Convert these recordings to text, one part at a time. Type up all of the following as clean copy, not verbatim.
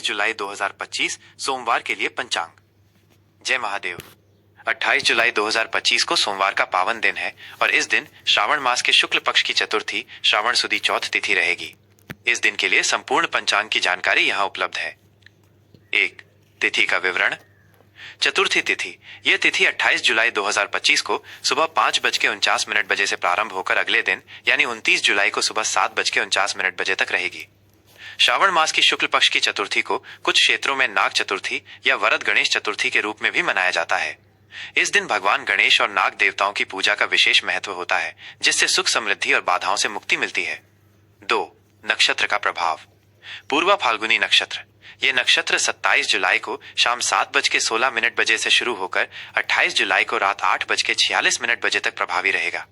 जुलाई 2025 सोमवार के लिए पंचांग। जय महादेव। 28 जुलाई 2025 को सोमवार का पावन दिन है और इस दिन श्रावण मास के शुक्ल पक्ष की चतुर्थी श्रावण सुदी चौथ तिथि रहेगी। इस दिन के लिए संपूर्ण पंचांग की जानकारी यहाँ उपलब्ध है। 1. तिथि का विवरण। चतुर्थी तिथि। यह तिथि 28 जुलाई 2025 को सुबह 5:49 बजे से प्रारंभ होकर अगले दिन यानी 29 जुलाई को सुबह 7:49 बजे तक रहेगी। श्रावण मास की शुक्ल पक्ष की चतुर्थी को कुछ क्षेत्रों में नाग चतुर्थी या वरद गणेश चतुर्थी के रूप में भी मनाया जाता है। इस दिन भगवान गणेश और नाग देवताओं की पूजा का विशेष महत्व होता है, जिससे सुख समृद्धि और बाधाओं से मुक्ति मिलती है। 2. नक्षत्र का प्रभाव। पूर्वा फाल्गुनी नक्षत्र। ये नक्षत्र 27 जुलाई को शाम 7:16 बजे से शुरू होकर 28 जुलाई को रात 8:46 बजे तक प्रभावी रहेगा।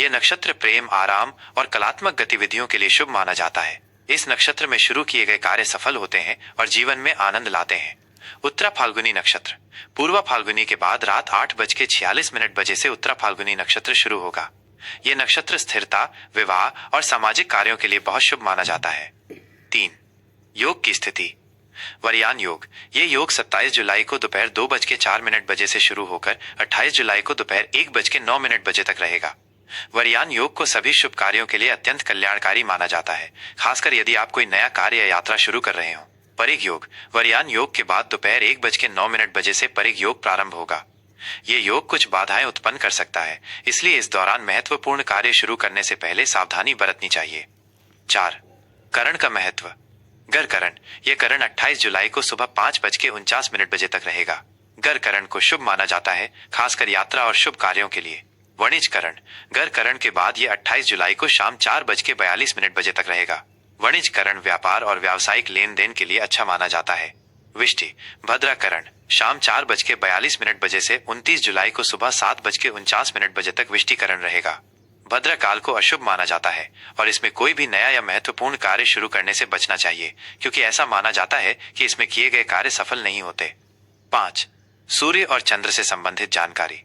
यह नक्षत्र प्रेम, आराम और कलात्मक गतिविधियों के लिए शुभ माना जाता है। इस नक्षत्र में शुरू किए गए कार्य सफल होते हैं और जीवन में आनंद लाते हैं। उत्तरा फाल्गुनी नक्षत्र। पूर्वा फाल्गुनी के बाद रात 8:46 बजे से उत्तरा फाल्गुनी नक्षत्र शुरू होगा। यह नक्षत्र स्थिरता, विवाह और सामाजिक कार्यों के लिए बहुत शुभ माना जाता है। 3. योग की स्थिति। वरयान योग। ये योग 27 जुलाई को दोपहर 2:04 बजे से शुरू होकर 28 जुलाई को दोपहर 1:09 बजे तक रहेगा। वरयान योग को सभी शुभ कार्यों के लिए अत्यंत कल्याणकारी माना जाता है, खासकर यदि आप कोई नया कार्य या यात्रा शुरू कर रहे हो। परिग योग। वरयान योग के बाद दोपहर 1:09 बजे से परिग योग प्रारंभ होगा। ये योग कुछ बाधाएं उत्पन्न कर सकता है, इसलिए इस दौरान महत्वपूर्ण कार्य शुरू करने से पहले सावधानी बरतनी चाहिए। 4. करण का महत्व। गर करण। यह करण 28 जुलाई को सुबह 5:49 बजे तक रहेगा। गर करण को शुभ माना जाता है, खासकर यात्रा और शुभ कार्यों के लिए। वणिज करण। गर करण के बाद यह 28 जुलाई को शाम 4:42 बजे तक रहेगा। वणिज करण व्यापार और व्यावसायिक लेन देन के लिए अच्छा माना जाता है। विष्टि। भद्राकरण। शाम 4:42 बजे से 29 जुलाई को सुबह 7:49 बजे तक विष्टिकरण रहेगा। भद्रकाल को अशुभ माना जाता है और इसमें कोई भी नया या महत्वपूर्ण कार्य शुरू करने से बचना चाहिए, क्योंकि ऐसा माना जाता है कि इसमें किए गए कार्य सफल नहीं होते। 5. सूर्य और चंद्र से संबंधित जानकारी।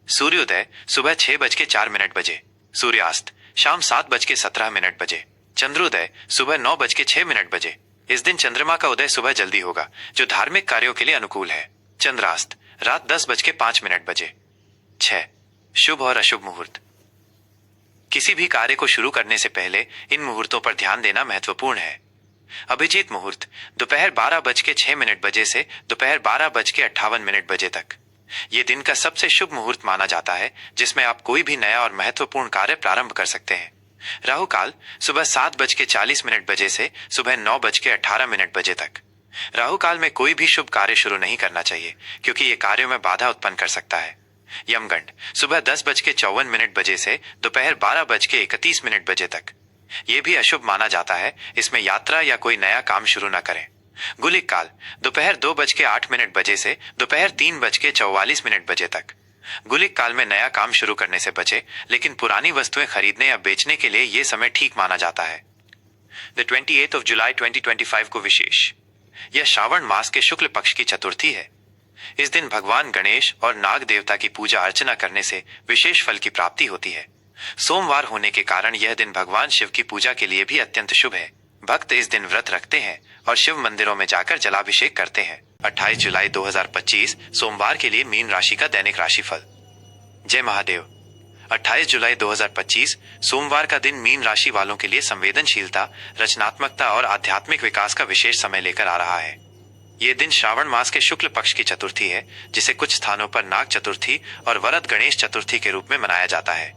सूर्योदय सुबह 6:04 बजे। सूर्यास्त शाम 7:17 बजे। चंद्रोदय सुबह 9:06 बजे। इस दिन चंद्रमा का उदय सुबह जल्दी होगा, जो धार्मिक कार्यों के लिए अनुकूल है। चंद्रास्त रात 10:05 बजे। 6. शुभ और अशुभ मुहूर्त। किसी भी कार्य को शुरू करने से पहले इन मुहूर्तों पर ध्यान देना महत्वपूर्ण है। अभिजीत मुहूर्त दोपहर 12:06 बजे से दोपहर 12:58 बजे तक। ये दिन का सबसे शुभ मुहूर्त माना जाता है, जिसमें आप कोई भी नया और महत्वपूर्ण कार्य प्रारंभ कर सकते हैं। राहु काल सुबह 7:40 बजे से सुबह 9:18 बजे तक। राहु काल में कोई भी शुभ कार्य शुरू नहीं करना चाहिए, क्योंकि ये कार्यों में बाधा उत्पन्न कर सकता है। यमगंड सुबह 10:54 बजे से दोपहर 12:31 बजे तक। ये भी अशुभ माना जाता है, इसमें यात्रा या कोई नया काम शुरू न करें। गुलिक काल दोपहर 2:08 बजे से दोपहर 3:44 बजे तक। गुलिक काल में नया काम शुरू करने से बचे, लेकिन पुरानी वस्तुएं खरीदने या बेचने के लिए यह समय ठीक माना जाता है। 28 जुलाई 2025 को विशेष। यह श्रावण मास के शुक्ल पक्ष की चतुर्थी है। इस दिन भगवान गणेश और नाग देवता की पूजा अर्चना करने से विशेष फल की प्राप्ति होती है। सोमवार होने के कारण यह दिन भगवान शिव की पूजा के लिए भी अत्यंत शुभ है। भक्त इस दिन व्रत रखते हैं और शिव मंदिरों में जाकर जलाभिषेक करते हैं। 28 जुलाई 2025 सोमवार के लिए मीन राशि का दैनिक राशिफल। जय महादेव। 28 जुलाई 2025 सोमवार का दिन मीन राशि वालों के लिए संवेदनशीलता, रचनात्मकता और आध्यात्मिक विकास का विशेष समय लेकर आ रहा है। ये दिन श्रावण मास के शुक्ल पक्ष की चतुर्थी है, जिसे कुछ स्थानों पर नाग चतुर्थी और वरद गणेश चतुर्थी के रूप में मनाया जाता है।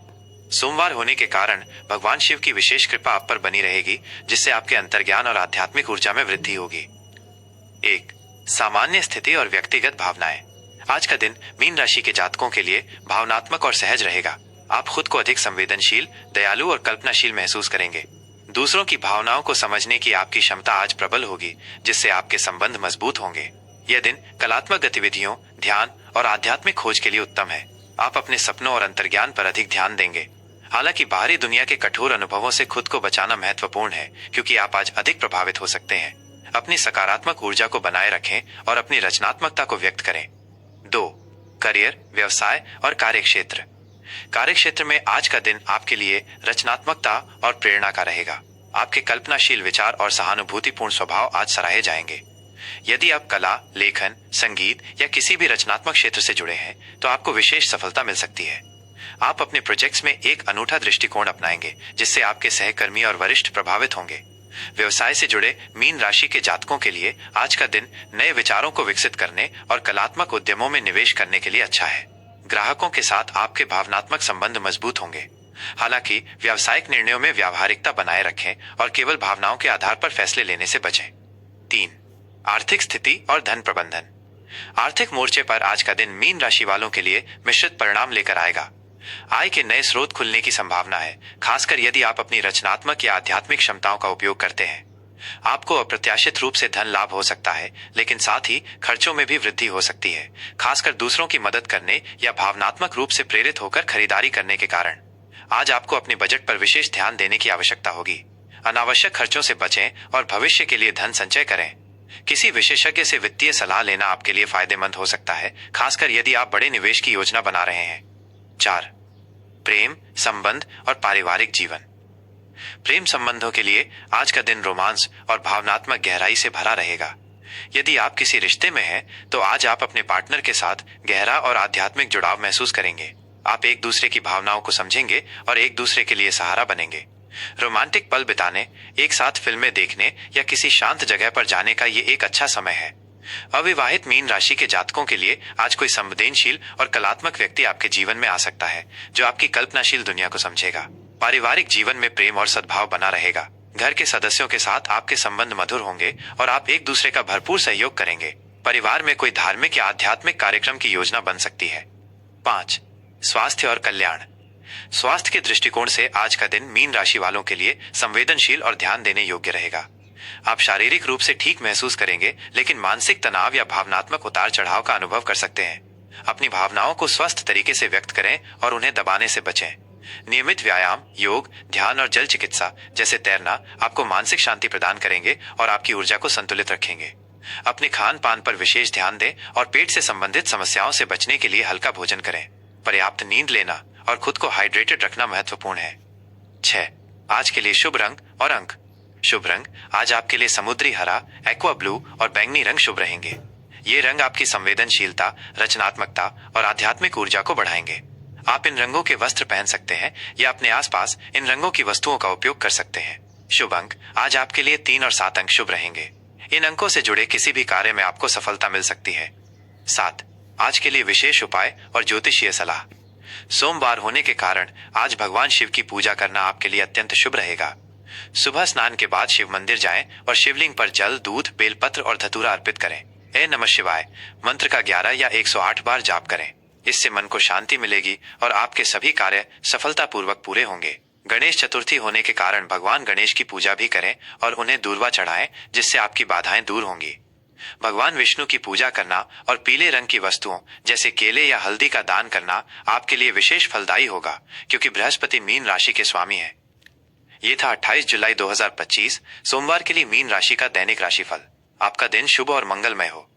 सोमवार होने के कारण भगवान शिव की विशेष कृपा आप पर बनी रहेगी, जिससे आपके अंतर्ज्ञान और आध्यात्मिक ऊर्जा में वृद्धि होगी। 1. सामान्य स्थिति और व्यक्तिगत भावनाएं। आज का दिन मीन राशि के जातकों के लिए भावनात्मक और सहज रहेगा। आप खुद को अधिक संवेदनशील, दयालु और कल्पनाशील महसूस करेंगे। दूसरों की भावनाओं को समझने की आपकी क्षमता आज प्रबल होगी, जिससे आपके संबंध मजबूत होंगे। यह दिन कलात्मक गतिविधियों, ध्यान और आध्यात्मिक खोज के लिए उत्तम है। आप अपने सपनों और अंतर्ज्ञान पर अधिक ध्यान देंगे। हालांकि बाहरी दुनिया के कठोर अनुभवों से खुद को बचाना महत्वपूर्ण है, क्योंकि आप आज अधिक प्रभावित हो सकते हैं। अपनी सकारात्मक ऊर्जा को बनाए रखें और अपनी रचनात्मकता को व्यक्त करें। 2. करियर, व्यवसाय और कार्यक्षेत्र। कार्यक्षेत्र में आज का दिन आपके लिए रचनात्मकता और प्रेरणा का रहेगा। आपके कल्पनाशील विचार और सहानुभूतिपूर्ण स्वभाव आज सराहे जाएंगे। यदि आप कला, लेखन, संगीत या किसी भी रचनात्मक क्षेत्र से जुड़े हैं तो आपको विशेष सफलता मिल सकती है। आप अपने प्रोजेक्ट्स में एक अनूठा दृष्टिकोण अपनाएंगे जिससे आपके सहकर्मी और वरिष्ठ प्रभावित होंगे। व्यवसाय से जुड़े मीन राशि के जातकों के लिए आज का दिन नए विचारों को विकसित करने और कलात्मक उद्यमों में निवेश करने के लिए अच्छा है। ग्राहकों के साथ आपके भावनात्मक संबंध मजबूत होंगे। हालांकि व्यावसायिक निर्णयों में व्यावहारिकता बनाए रखें और केवल भावनाओं के आधार पर फैसले लेने से बचें। 3. आर्थिक स्थिति और धन प्रबंधन। आर्थिक मोर्चे पर आज का दिन मीन राशि वालों के लिए मिश्रित परिणाम लेकर आएगा। आय के नए स्रोत खुलने की संभावना है, खासकर यदि आप अपनी रचनात्मक या आध्यात्मिक क्षमताओं का उपयोग करते हैं। आपको अप्रत्याशित रूप से धन लाभ हो सकता है, लेकिन साथ ही खर्चों में भी वृद्धि हो सकती है, खासकर दूसरों की मदद करने या भावनात्मक रूप से प्रेरित होकर खरीदारी करने के कारण। आज आपको अपने बजट पर विशेष ध्यान देने की आवश्यकता होगी। अनावश्यक खर्चों से बचें और भविष्य के लिए धन संचय करें। किसी विशेषज्ञ से वित्तीय सलाह लेना आपके लिए फायदेमंद हो सकता है, खासकर यदि आप बड़े निवेश की योजना बना रहे हैं। 4. प्रेम, संबंध और पारिवारिक जीवन। प्रेम संबंधों के लिए आज का दिन रोमांस और भावनात्मक गहराई से भरा रहेगा। यदि आप किसी रिश्ते में हैं, तो आज आप अपने पार्टनर के साथ गहरा और आध्यात्मिक जुड़ाव महसूस करेंगे। आप एक दूसरे की भावनाओं को समझेंगे और एक दूसरे के लिए सहारा बनेंगे। रोमांटिक पल बिताने, एक साथ फिल्में देखने या किसी शांत जगह पर जाने का ये एक अच्छा समय है। अविवाहित मीन राशि के जातकों के लिए आज कोई संवेदनशील और कलात्मक व्यक्ति आपके जीवन में आ सकता है जो आपकी कल्पनाशील दुनिया को समझेगा। पारिवारिक जीवन में प्रेम और सद्भाव बना रहेगा। घर के सदस्यों के साथ आपके संबंध मधुर होंगे और आप एक दूसरे का भरपूर सहयोग करेंगे। परिवार में कोई धार्मिक या आध्यात्मिक कार्यक्रम की योजना बन सकती है। 5. स्वास्थ्य और कल्याण। स्वास्थ्य के दृष्टिकोण से आज का दिन मीन राशि वालों के लिए संवेदनशील और ध्यान देने योग्य रहेगा। आप शारीरिक रूप से ठीक महसूस करेंगे, लेकिन मानसिक तनाव या भावनात्मक उतार चढ़ाव का अनुभव कर सकते हैं। अपनी भावनाओं को स्वस्थ तरीके से व्यक्त करें और उन्हें दबाने से बचें। नियमित व्यायाम, योग, ध्यान और जल चिकित्सा जैसे तैरना आपको मानसिक शांति प्रदान करेंगे और आपकी ऊर्जा को संतुलित रखेंगे। अपने खान पान पर विशेष ध्यान दें और पेट से संबंधित समस्याओं से बचने के लिए हल्का भोजन करें। पर्याप्त नींद लेना और खुद को हाइड्रेटेड रखना महत्वपूर्ण है। 6. आज के लिए शुभ रंग और अंक। शुभ रंग आज आपके लिए समुद्री हरा, एक्वा ब्लू और बैंगनी रंग शुभ रहेंगे। ये रंग आपकी संवेदनशीलता, रचनात्मकता और आध्यात्मिक ऊर्जा को बढ़ाएंगे। आप इन रंगों के वस्त्र पहन सकते हैं या अपने आसपास इन रंगों की वस्तुओं का उपयोग कर सकते हैं। शुभ अंक आज आपके लिए 3 और 7 अंक शुभ रहेंगे। इन अंकों से जुड़े किसी भी कार्य में आपको सफलता मिल सकती है। 7. आज के लिए विशेष उपाय और ज्योतिषीय सलाह। सोमवार होने के कारण आज भगवान शिव की पूजा करना आपके लिए अत्यंत शुभ रहेगा। सुबह स्नान के बाद शिव मंदिर जाएं और शिवलिंग पर जल, दूध, बेलपत्र और धतूरा अर्पित करें। ए नमः शिवाय मंत्र का 11 या 108 बार जाप करें। इससे मन को शांति मिलेगी और आपके सभी कार्य सफलतापूर्वक पूरे होंगे। गणेश चतुर्थी होने के कारण भगवान गणेश की पूजा भी करें और उन्हें दूर्वा चढ़ाएं, जिससे आपकी बाधाएं दूर होंगी। भगवान विष्णु की पूजा करना और पीले रंग की वस्तुओं जैसे केले या हल्दी का दान करना आपके लिए विशेष फलदायी होगा, क्योंकि बृहस्पति मीन राशि के स्वामी हैं। ये था 28 जुलाई 2025 सोमवार के लिए मीन राशि का दैनिक राशिफल। आपका दिन शुभ और मंगलमय हो।